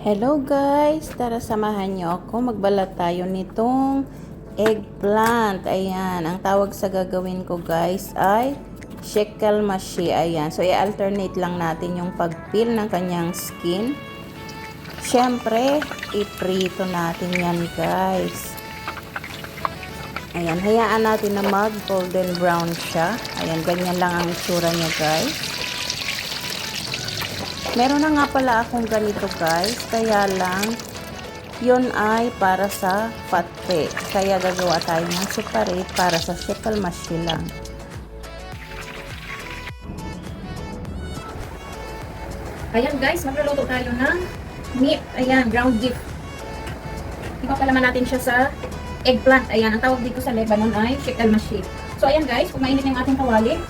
Hello guys! Tara samahan niyo ako. Magbalat tayo nitong eggplant. Ayan. Ang tawag sa gagawin ko guys ay shekel mashi. Ayan. So i-alternate lang natin yung pag-peel ng kanyang skin. Siyempre, iprito natin yan guys. Ayan. Hayaan natin na mag golden brown siya. Ayan. Ganyan lang ang itsura niya guys. Meron na nga pala akong ganito guys, kaya lang yun ay para sa patpe. Kaya gagawa tayo ng separate para sa shekel mashi lang. Ayan guys, magluluto tayo ng meat. Ayan, ground beef. Ipapalaman natin siya sa eggplant. Ayan, ang tawag dito sa Lebanon ay shekel mashi. So ayan guys, kung mainit yung ating kawali,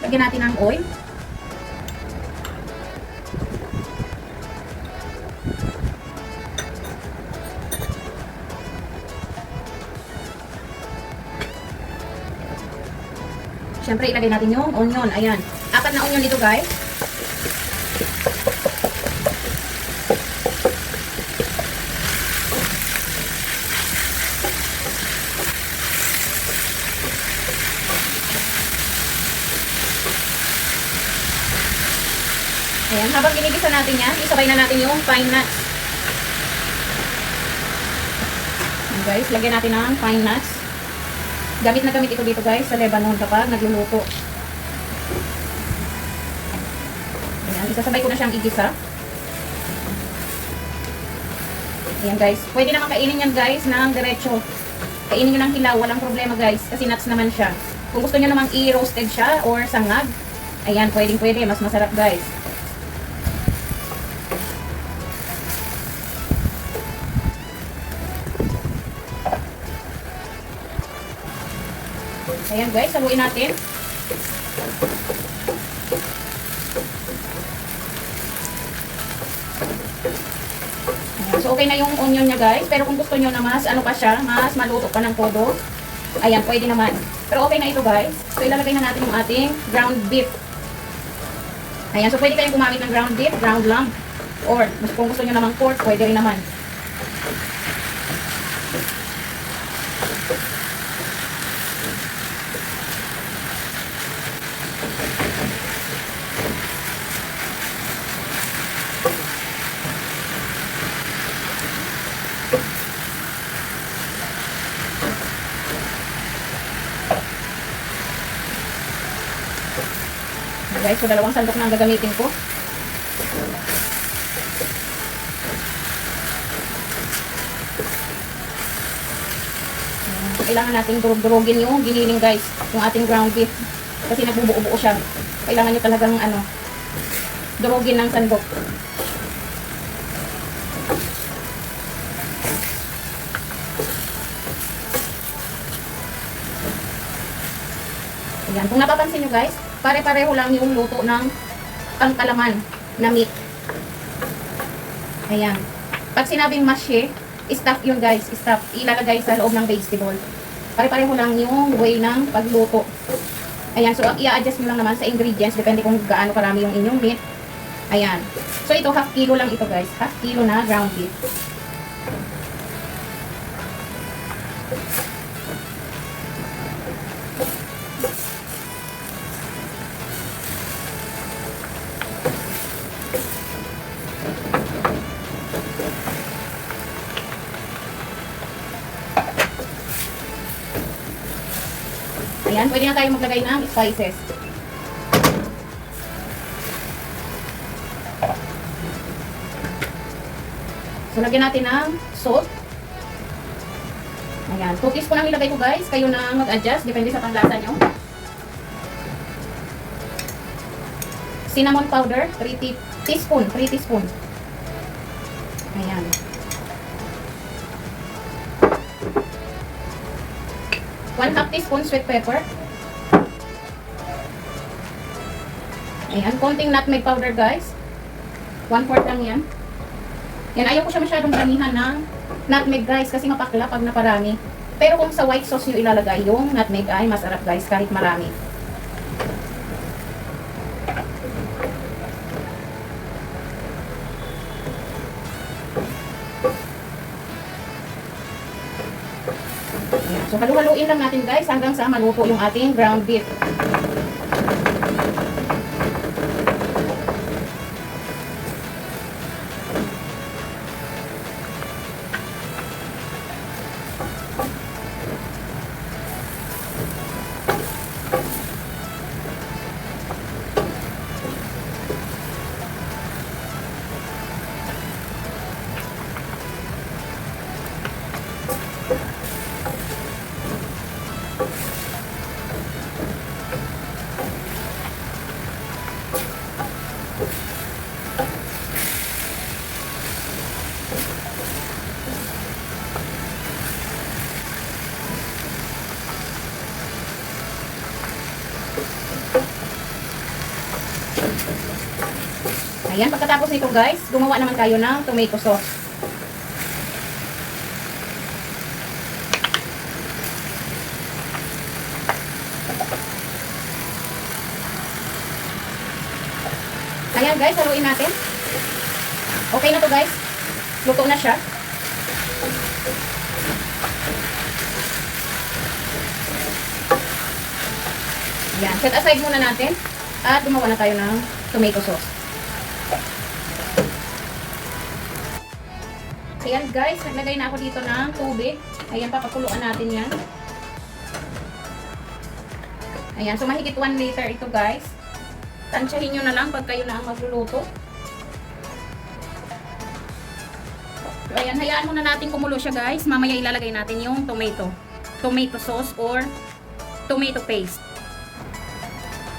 lagyan natin ng oil. Siyempre, ilagay natin yung onion. Ayan. 4 na onion dito, guys. Ayan. Habang ginigisa natin yan, isabay na natin yung pine nuts. Ayan, guys. Lagyan natin ng pine nuts. Gamit na gamit ito dito guys sa Lebanon kapag nagluluto. Ayan, isasabay ko na siyang igisa. Ayan guys, pwede naman kainin yan guys ng diretso. Kainin nyo ng hilaw, walang problema guys, kasi nuts naman siya. Kung gusto nyo namang i-roasted siya or sangag, ayan, pwede, mas masarap guys. Ayan guys, haluin natin. Ayan, so okay na yung onion niya guys. Pero kung gusto nyo na mas ano pa siya, mas maluto pa ng todo, ayan, pwede naman. Pero okay na ito guys. So ilalagay na natin yung ating ground beef. Ayan, so pwede kayong gumamit ng ground beef, ground lamb. Or kung gusto nyo namang pork, pwede rin naman. Guys, so 2 sandok na ang gagamitin ko. Kailangan natin durug-durugin yung giniling guys, yung ating ground beef. Kasi nagbubuo-buo siya. Kailangan nyo talagang durugin ng sandok. Ayan, kung napapansin nyo guys, pare-pareho lang yung luto ng pangkalaman na meat. Ayan. Pag sinabing mashi, stuff yun guys. Stuff. Ilalagay sa loob ng vegetable. Pare-pareho lang yung way ng pagluto. Ayan. So, i-adjust nyo lang naman sa ingredients. Depende kung gaano karami yung inyong meat. Ayan. So, ito, half kilo lang ito guys. Half kilo na ground beef. Ayan, pwede na tayo maglagay ng spices. So, lagyan natin ng salt. Ayan, 2 teaspoon ang ilagay ko guys. Kayo na mag-adjust, depende sa panglasa nyo. Cinnamon powder, 3 teaspoon. Ayan. 1/2 teaspoon sweet pepper. Ayan, konting nutmeg powder guys. 1/4 lang yan. Yan, ayaw ko siya masyadong damihan ng nutmeg guys kasi mapakla pag naparami. Pero kung sa white sauce nyo ilalagay yung nutmeg ay masarap guys kahit marami. So, halu-haluin lang natin guys hanggang sa maluto yung ating ground beef. Ayan, pagkatapos nito guys, gumawa naman tayo ng tomato sauce. Ayan guys, haluin natin. Okay na to guys. Luto na siya. Ayan, set aside muna natin. At gumawa na tayo ng tomato sauce. Ayan guys, naglagay na ako dito ng tubig. Ayan, papakuluan natin yan. Ayan, so mahigit 1 liter ito guys. Tansyahin nyo na lang pag kayo na ang magluluto. So ayan, hayaan muna natin kumulo siya guys. Mamaya ilalagay natin yung tomato sauce or tomato paste.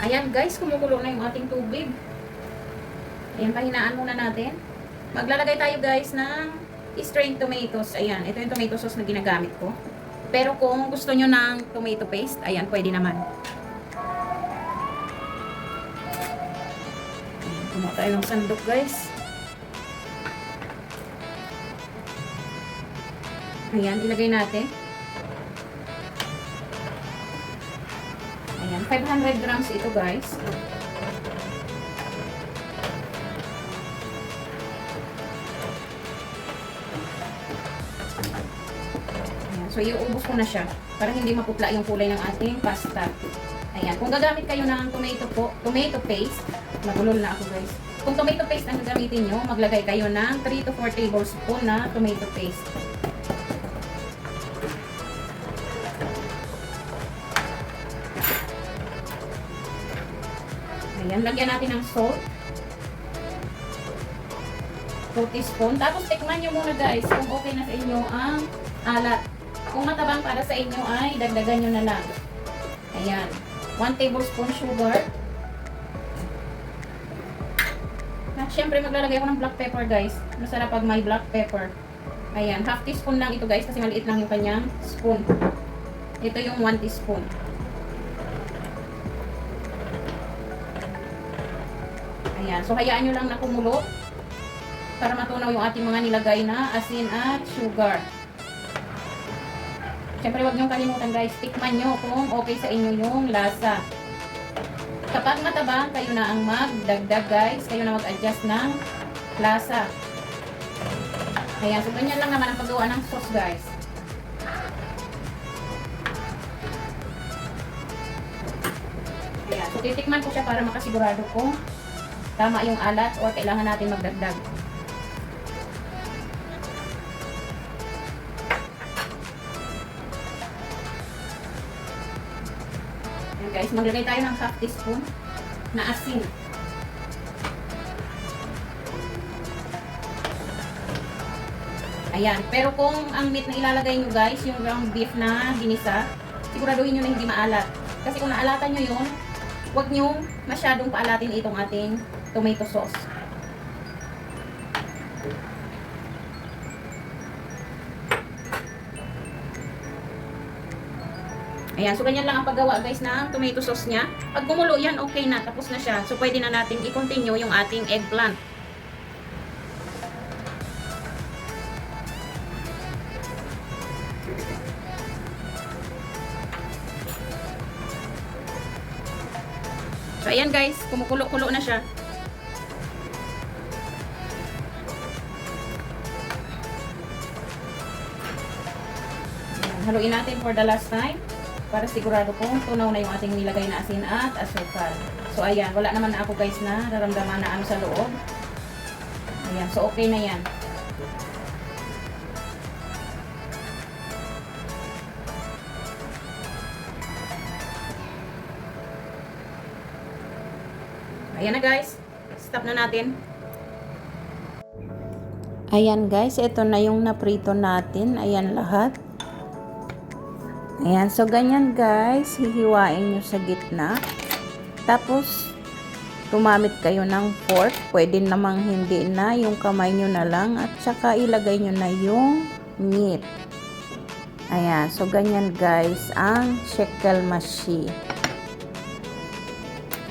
Ayan guys, kumukulo na yung ating tubig. Ayan, pahinaan muna natin. Maglalagay tayo guys ng strained tomatoes. Ayan, ito yung tomato sauce na ginagamit ko. Pero kung gusto nyo ng tomato paste, ayan, pwede naman. Kumuha tayo ng sandok guys. Ayan, ilagay natin. Ayan, 500 grams ito guys. So, iuubos ko na siya para hindi maputla yung kulay ng ating pasta. Ayan. Kung gagamit kayo ng tomato paste, nagulol na ako guys. Kung tomato paste ang gagamitin nyo, maglagay kayo ng 3 to 4 tablespoon na tomato paste. Ayan. Lagyan natin ng salt. 2 teaspoon. Tapos, tikman nyo muna guys kung okay na sa inyo ang alat. Kung matabang para sa inyo ay dagdagan nyo na lang. Ayan. 1 tablespoon sugar. At syempre maglalagay ako ng black pepper guys. Masarap pag may black pepper. Ayan. Half teaspoon lang ito guys kasi maliit lang yung kanyang spoon. Ito yung 1 teaspoon. Ayan. So hayaan nyo lang na kumulo para matunaw yung ating mga nilagay na asin at sugar. Siyempre, huwag niyong kalimutan guys, tikman nyo kung okay sa inyo yung lasa. Kapag matabang, kayo na ang magdagdag guys. Kayo na mag-adjust ng lasa. Ayan, so ganyan lang naman ang paggawa ng sauce guys. Ayan, so titikman ko siya para makasigurado kung tama yung alat o kailangan natin magdagdag. Guys, maglagay tayo ng half teaspoon na asin. Ayan. Pero kung ang meat na ilalagay nyo guys, yung ground beef na ginisa, siguraduhin nyo na hindi maalat. Kasi kung naalatan nyo yun, huwag nyo masyadong paalatin itong ating tomato sauce. Ayan, so ganyan lang ang paggawa guys ng tomato sauce niya. Pag gumulo yan, okay na, tapos na siya. So pwede na natin i-continue yung ating eggplant. So ayan guys, kumukulo-kulo na siya. haluin natin for the last time para sigurado kong tunaw na yung ating nilagay na asin at asukal. So ayan, wala naman na ako guys na nararamdaman na ano sa loob. Ayan, so okay na yan. Ayan na guys, stop na natin. Ayan guys, ito na yung naprito natin. Ayan lahat. Ayan, so ganyan guys, hihiwain nyo sa gitna. Tapos, tumamit kayo ng fork. Pwede namang hindi na, yung kamay nyo na lang. At saka ilagay nyo na yung meat. Ayan, so ganyan guys, ang shekel mashi.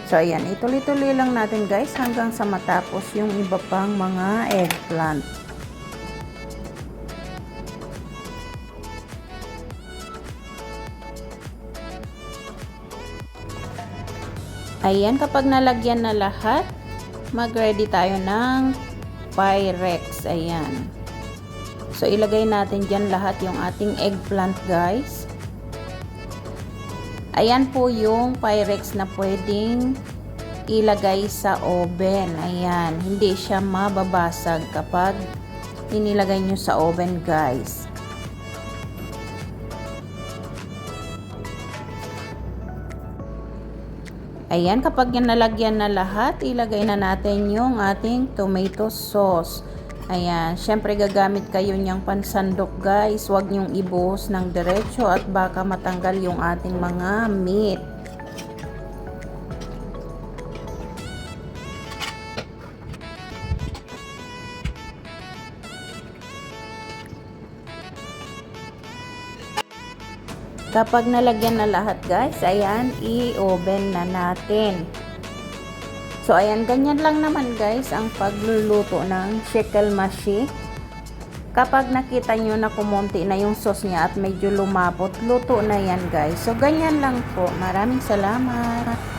So ayan, ituloy-tuloy lang natin guys hanggang sa matapos yung iba pang mga eggplant. Ayan, kapag nalagyan na lahat, mag-ready tayo ng Pyrex. Ayan. So, ilagay natin dyan lahat yung ating eggplant, guys. Ayan po yung Pyrex na pwedeng ilagay sa oven. Ayan. Hindi siya mababasag kapag inilagay nyo sa oven, guys. Ayan, kapag nalagyan na lahat, ilagay na natin yung ating tomato sauce. Ayan, syempre gagamit kayo niyang pansandok guys. Huwag niyong ibuhos ng diretso at baka matanggal yung ating mga meat. Kapag nalagyan na lahat guys, ayan, i-oven na natin. So ayan, ganyan lang naman guys ang pagluluto ng shekel mashi. Kapag nakita nyo na kumonti na yung sauce niya at medyo lumapot, luto na yan guys. So ganyan lang po. Maraming salamat.